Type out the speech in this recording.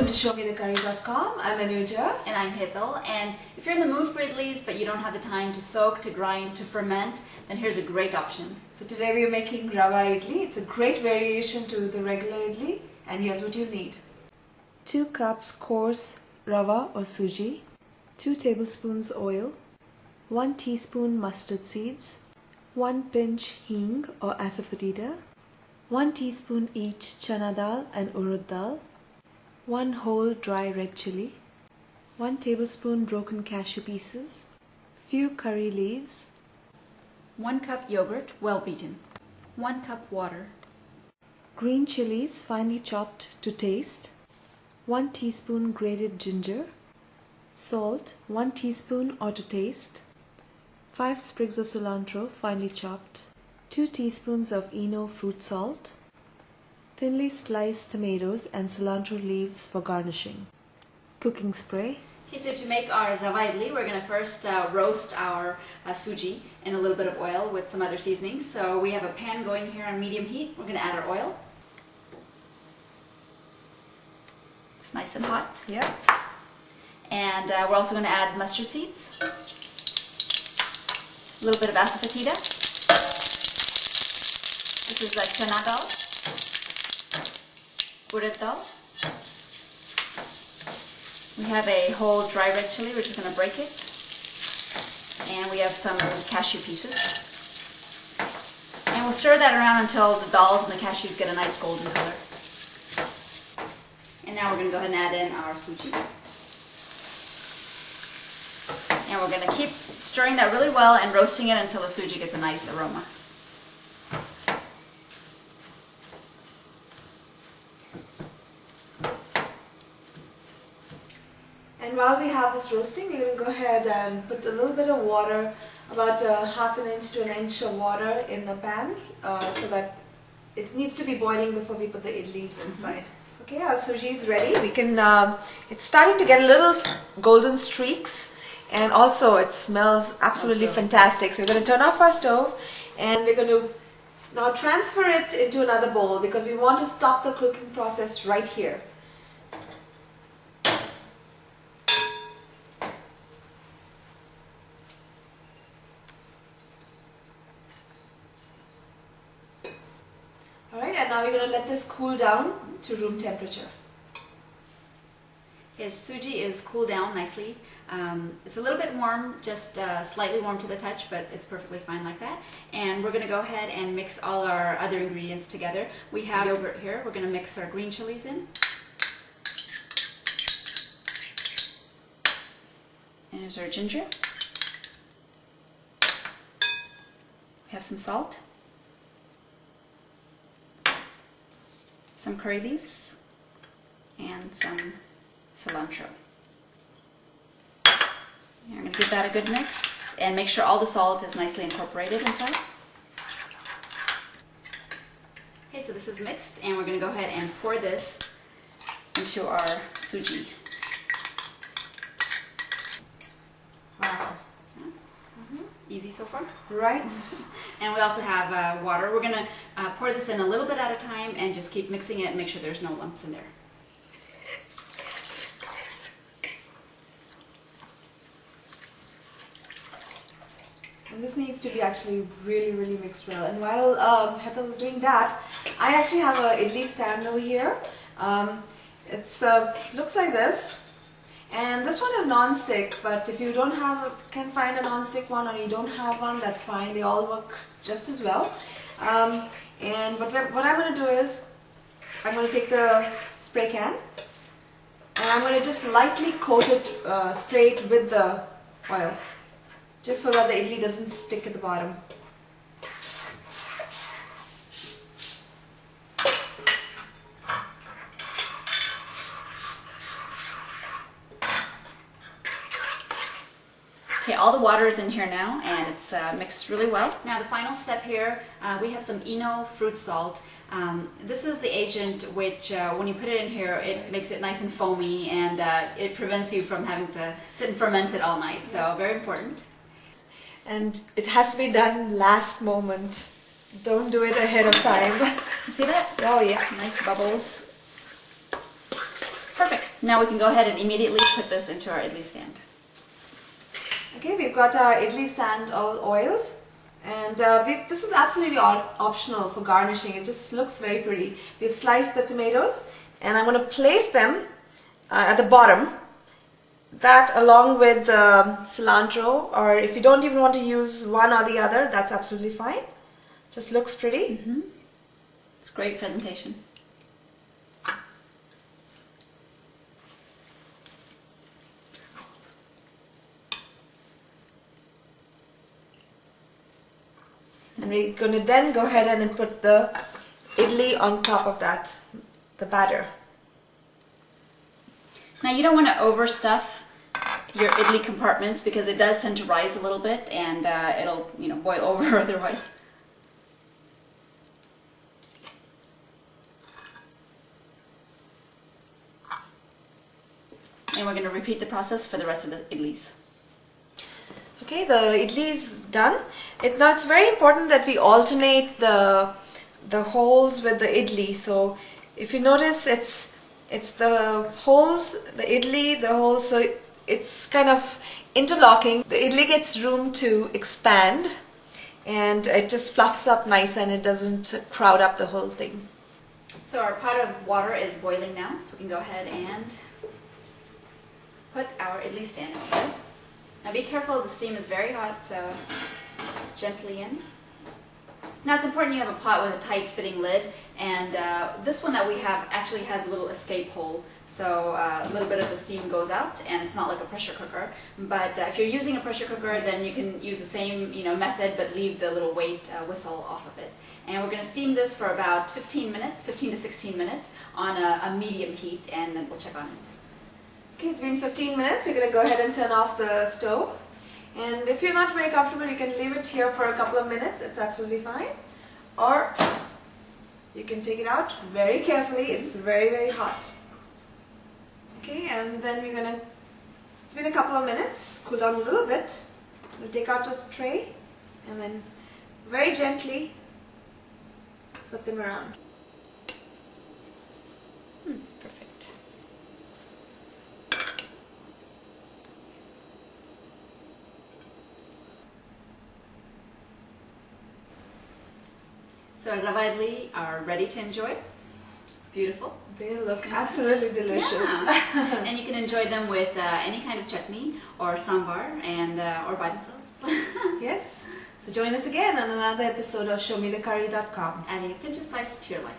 welcome to ShowMeTheCurry.com. I'm Anuja. And I'm Hital. And if you're in the mood for idlis but you don't have the time to soak, to grind, to ferment, then here's a great option. So today we are making Rava Idli. It's a great variation to the regular idli, and here's what you need. 2 cups coarse rava or suji, 2 tablespoons oil, 1 teaspoon mustard seeds, 1 pinch hing or asafoetida, 1 teaspoon each chana dal and urad dal, 1 whole dry red chili, 1 tablespoon broken cashew pieces, few curry leaves, 1 cup yogurt, well beaten, 1 cup water, green chilies finely chopped to taste, 1 teaspoon grated ginger, salt 1 teaspoon or to taste, 5 sprigs of cilantro finely chopped, 2 teaspoons of Eno fruit salt, thinly sliced tomatoes and cilantro leaves for garnishing, cooking spray. Okay, so to make our Rava Idli, we're going to first roast our suji in a little bit of oil with some other seasonings. So we have a pan going here on medium heat. We're going to add our oil. It's nice and hot. Yep. And we're also going to add mustard seeds, a little bit of asafoetida. This is like chana dal, urad dal. We have a whole dry red chili, we're just going to break it. And we have some cashew pieces. And we'll stir that around until the dals and the cashews get a nice golden color. And now we're going to go ahead and add in our suji. And we're going to keep stirring that really well and roasting it until the suji gets a nice aroma. And while we have this roasting, we're going to go ahead and put a little bit of water, about half an inch to an inch of water in the pan, so that it needs to be boiling before we put the idlis inside. Okay, our suji is ready. We can. It's starting to get a little golden streaks, and also it smells absolutely fantastic. So we're going to turn off our stove, and we're going to now transfer it into another bowl because we want to stop the cooking process right here. Alright, and now we're going to let this cool down to room temperature. His suji is cooled down nicely. It's a little bit warm, just slightly warm to the touch, but it's perfectly fine like that. And we're going to go ahead and mix all our other ingredients together. We have yogurt here. We're going to mix our green chilies in. And here's our ginger. We have some salt. Some curry leaves and some cilantro. And I'm going to give that a good mix and make sure all the salt is nicely incorporated inside. Okay, so this is mixed and we're going to go ahead and pour this into our suji. Wow. Easy so far? Right. And we also have water. We're going to pour this in a little bit at a time and just keep mixing it and make sure there's no lumps in there. And this needs to be actually really mixed well. And while Hital is doing that, I actually have a idli stand over here. It looks like this. And this one is non-stick, but if you can find a non-stick one or you don't have one, that's fine. They all work just as well. And what I'm going to do is, I'm going to take the spray can and I'm going to just lightly coat it, spray it with the oil, just so that the idli doesn't stick at the bottom. Okay, all the water is in here now and it's mixed really well. Now the final step here, we have some Eno fruit salt. This is the agent which, when you put it in here, it makes it nice and foamy and it prevents you from having to sit and ferment it all night. So very important. And it has to be done last moment. Don't do it ahead of time. You see that? Oh yeah. Nice bubbles. Perfect. Now we can go ahead and immediately put this into our idli stand. Okay, we've got our idli stand all oiled, and this is absolutely optional for garnishing. It just looks very pretty. We've sliced the tomatoes, and I'm going to place them at the bottom. That along with the cilantro, or if you don't even want to use one or the other, that's absolutely fine. Just looks pretty. It's great presentation. And we're going to then go ahead and put the idli on top of that, the batter. Now you don't want to overstuff your idli compartments because it does tend to rise a little bit, and it'll boil over otherwise. And we're going to repeat the process for the rest of the idlis. Okay, the idli is done. Now it's very important that we alternate the holes with the idli. So if you notice, it's the holes, the idli, the holes, so it's kind of interlocking. The idli gets room to expand, and it just fluffs up nice, and it doesn't crowd up the whole thing. So our pot of water is boiling now, so we can go ahead and put our idli stand inside. Now be careful, the steam is very hot, so gently in. Now it's important you have a pot with a tight fitting lid, and this one that we have actually has a little escape hole, so a little bit of the steam goes out, and it's not like a pressure cooker. But if you're using a pressure cooker, then you can use the same method, but leave the little weight whistle off of it. And we're going to steam this for about 15 minutes, 15 to 16 minutes on a medium heat, and then we'll check on it. Okay, it's been 15 minutes. We're going to go ahead and turn off the stove. And if you're not very comfortable, you can leave it here for a couple of minutes. It's absolutely fine. Or you can take it out very carefully. It's very, very hot. Okay, and then it's been a couple of minutes, cool down a little bit. We'll take out this tray and then very gently flip them around. Perfect. So our Rava Idli are ready to enjoy. Beautiful. They look absolutely delicious. Yeah. And you can enjoy them with any kind of chutney or sambar, and or by themselves. Yes. So join us again on another episode of ShowMeTheCurry.com. Adding a pinch of spice to your life.